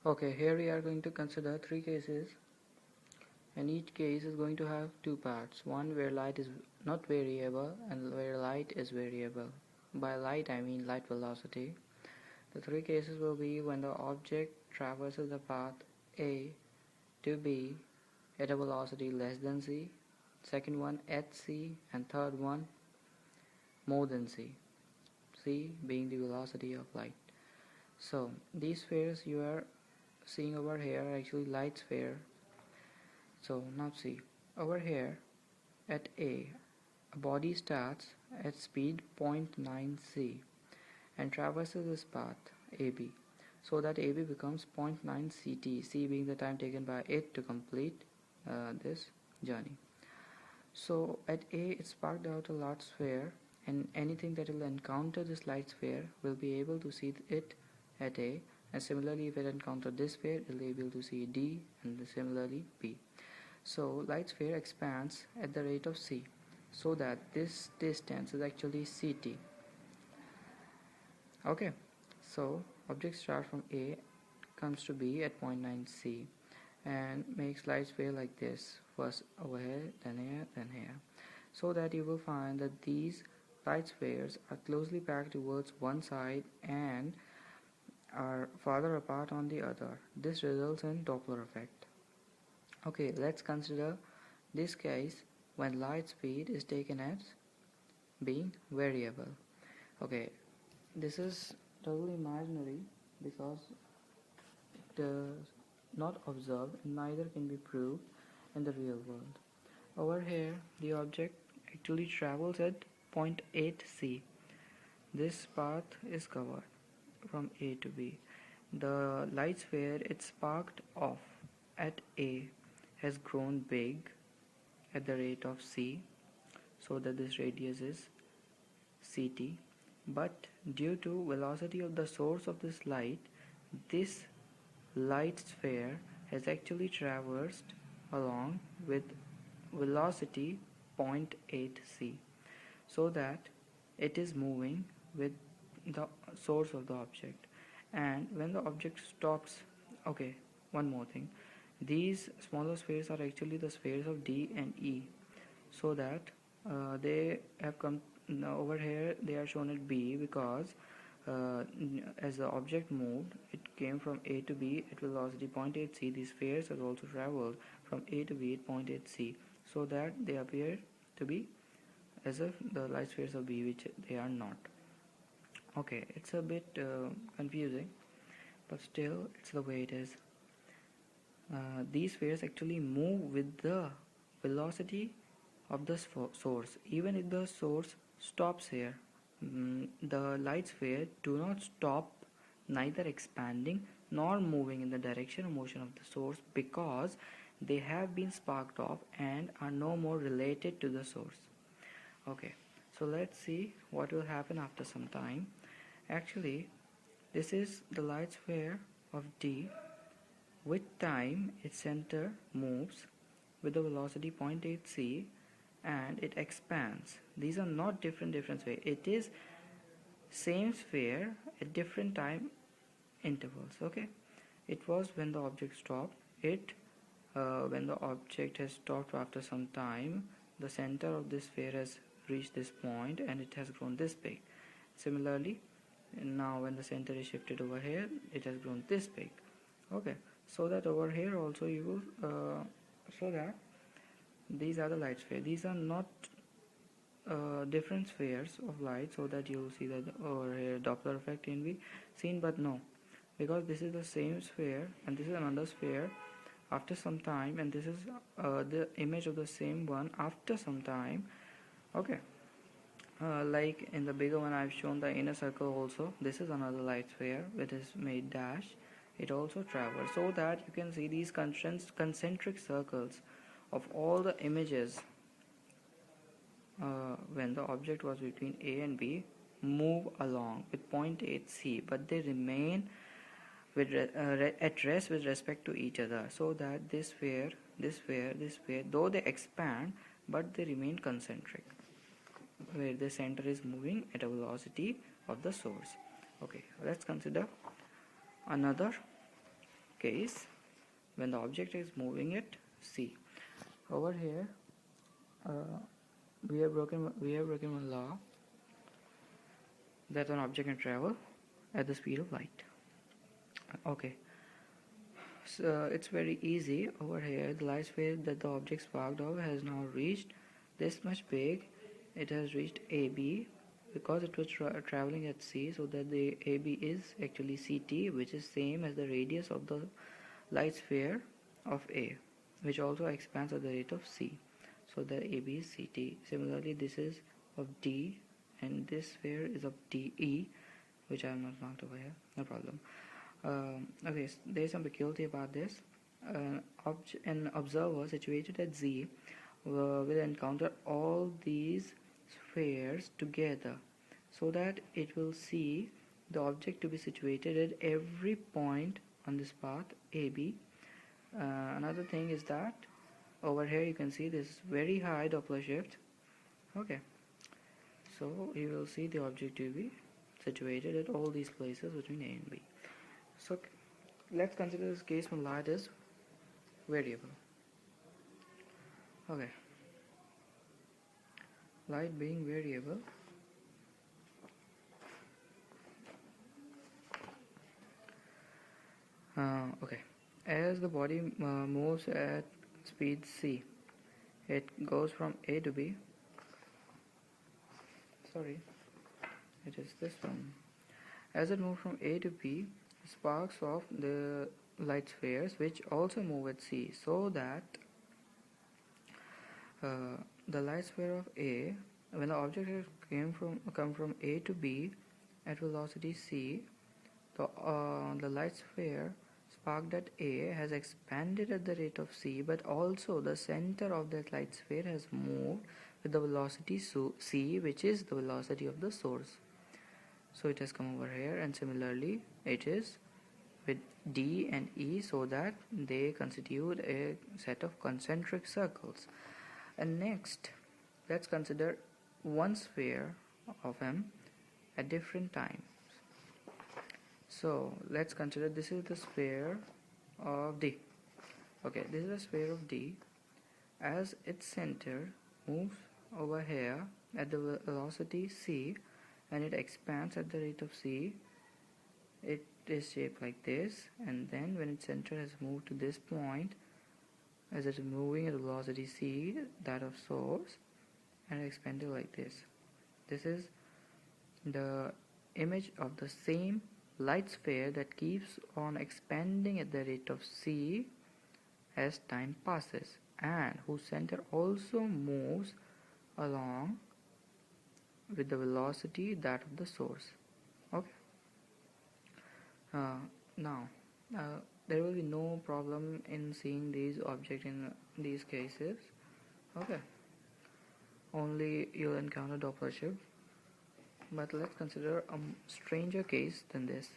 Okay, here we are going to consider three cases, and each case is going to have two parts. One where light is not variable and where light is variable. By light I mean light velocity. The three cases will be when the object traverses the path A to B at a velocity less than c, second one at c, and third one more than c being the velocity of light. So these spheres you are seeing over here are actually light sphere. So now see, over here at a body starts at speed 0.9 c and traverses this path AB, so that AB becomes 0.9 ct, c being the time taken by it to complete this journey. So at A it sparked out a large sphere, and anything that will encounter this light sphere will be able to see it at A, and similarly if it encountered this sphere it will be able to see D, and similarly B. So light sphere expands at the rate of c, so that this distance is actually ct. Okay, so object starts from A, comes to B at 0.9 c and makes light sphere like this, first over here, then here, so that you will find that these light spheres are closely packed towards one side and are farther apart on the other. This results in Doppler effect. Okay, let's consider this case when light speed is taken as being variable. Okay, this is totally imaginary because it is not observed and neither can be proved in the real world. Over here the object actually travels at 0.8 c. This path is covered from A to B. The light sphere it sparked off at A has grown big at the rate of c, so that this radius is ct, but due to velocity of the source of this light sphere has actually traversed along with velocity 0.8 c, so that it is moving with the source of the object. And when the object stops, okay, one more thing, these smaller spheres are actually the spheres of D and E, so that they have come over here. They are shown at B because as the object moved, it came from A to B at velocity 0.8 c. These spheres have also traveled from A to B at 0.8 c, so that they appear to be as if the light spheres of B, which they are not. Okay, it's a bit confusing, but still it's the way it is. These spheres actually move with the velocity of the source. Even if the source stops here, the light sphere do not stop neither expanding nor moving in the direction or motion of the source, because they have been sparked off and are no more related to the source. Okay, so let's see what will happen after some time. Actually, this is the light sphere of D. With time, its center moves with the velocity 0.8 c and it expands. These are not different spheres. It is same sphere at different time intervals. Okay, it was when the object stopped. When the object has stopped after some time, the center of this sphere has reached this point and it has grown this big. Similarly, now when the center is shifted over here, it has grown this big. Okay, so that over here also you will so that these are the light spheres. These are not different spheres of light, so that you will see that over here Doppler effect can be seen, but no, because this is the same sphere and this is another sphere after some time, and this is the image of the same one after some time. Okay, like in the bigger one I've shown the inner circle also. This is another light sphere which is made dash. It also travels, so that you can see these concentric circles of all the images when the object was between A and B move along with 0.8 c, but they remain with at rest with respect to each other, so that this sphere, though they expand, but they remain concentric, where the center is moving at a velocity of the source. Okay, let's consider another case when the object is moving at c. Over here we have broken one law, that an object can travel at the speed of light. Okay, so it's very easy. Over here the light sphere that the object sparked off has now reached this much big. It has reached AB because it was traveling at c, so that the AB is actually ct, which is same as the radius of the light sphere of A, which also expands at the rate of c, so that AB is ct. Similarly, this is of D, and this sphere is of DE, which I am not marked over here, no problem. Okay, so there is some peculiarity about this. An observer situated at Z will encounter all these spheres together, so that it will see the object to be situated at every point on this path AB. Another thing is that over here you can see this very high Doppler shift. Okay, so you will see the object to be situated at all these places between A and B. So let's consider this case when light is variable. Okay, light being variable, okay, as the body moves at speed c, it goes from A to B. Sorry, it is this one. As it moves from A to B, sparks off the light spheres which also move at c, so that the light sphere of A, when the object has come from A to B at velocity c, the light sphere sparked at A has expanded at the rate of c, but also the center of that light sphere has moved with the velocity c, which is the velocity of the source. So it has come over here, and similarly it is with D and E, so that they constitute a set of concentric circles. And next, let's consider one sphere of M at different times. So let's consider this is the sphere of D. Okay, this is the sphere of D. As its center moves over here at the velocity c, and it expands at the rate of c, it is shaped like this, and then when its center has moved to this point, as it is moving at velocity c, that of source, and expanded like this. This is the image of the same light sphere that keeps on expanding at the rate of c as time passes, and whose center also moves along with the velocity that of the source. Okay. Now there will be no problem in seeing these objects in these cases. Okay, only you'll encounter Doppler shift. But let's consider a stranger case than this.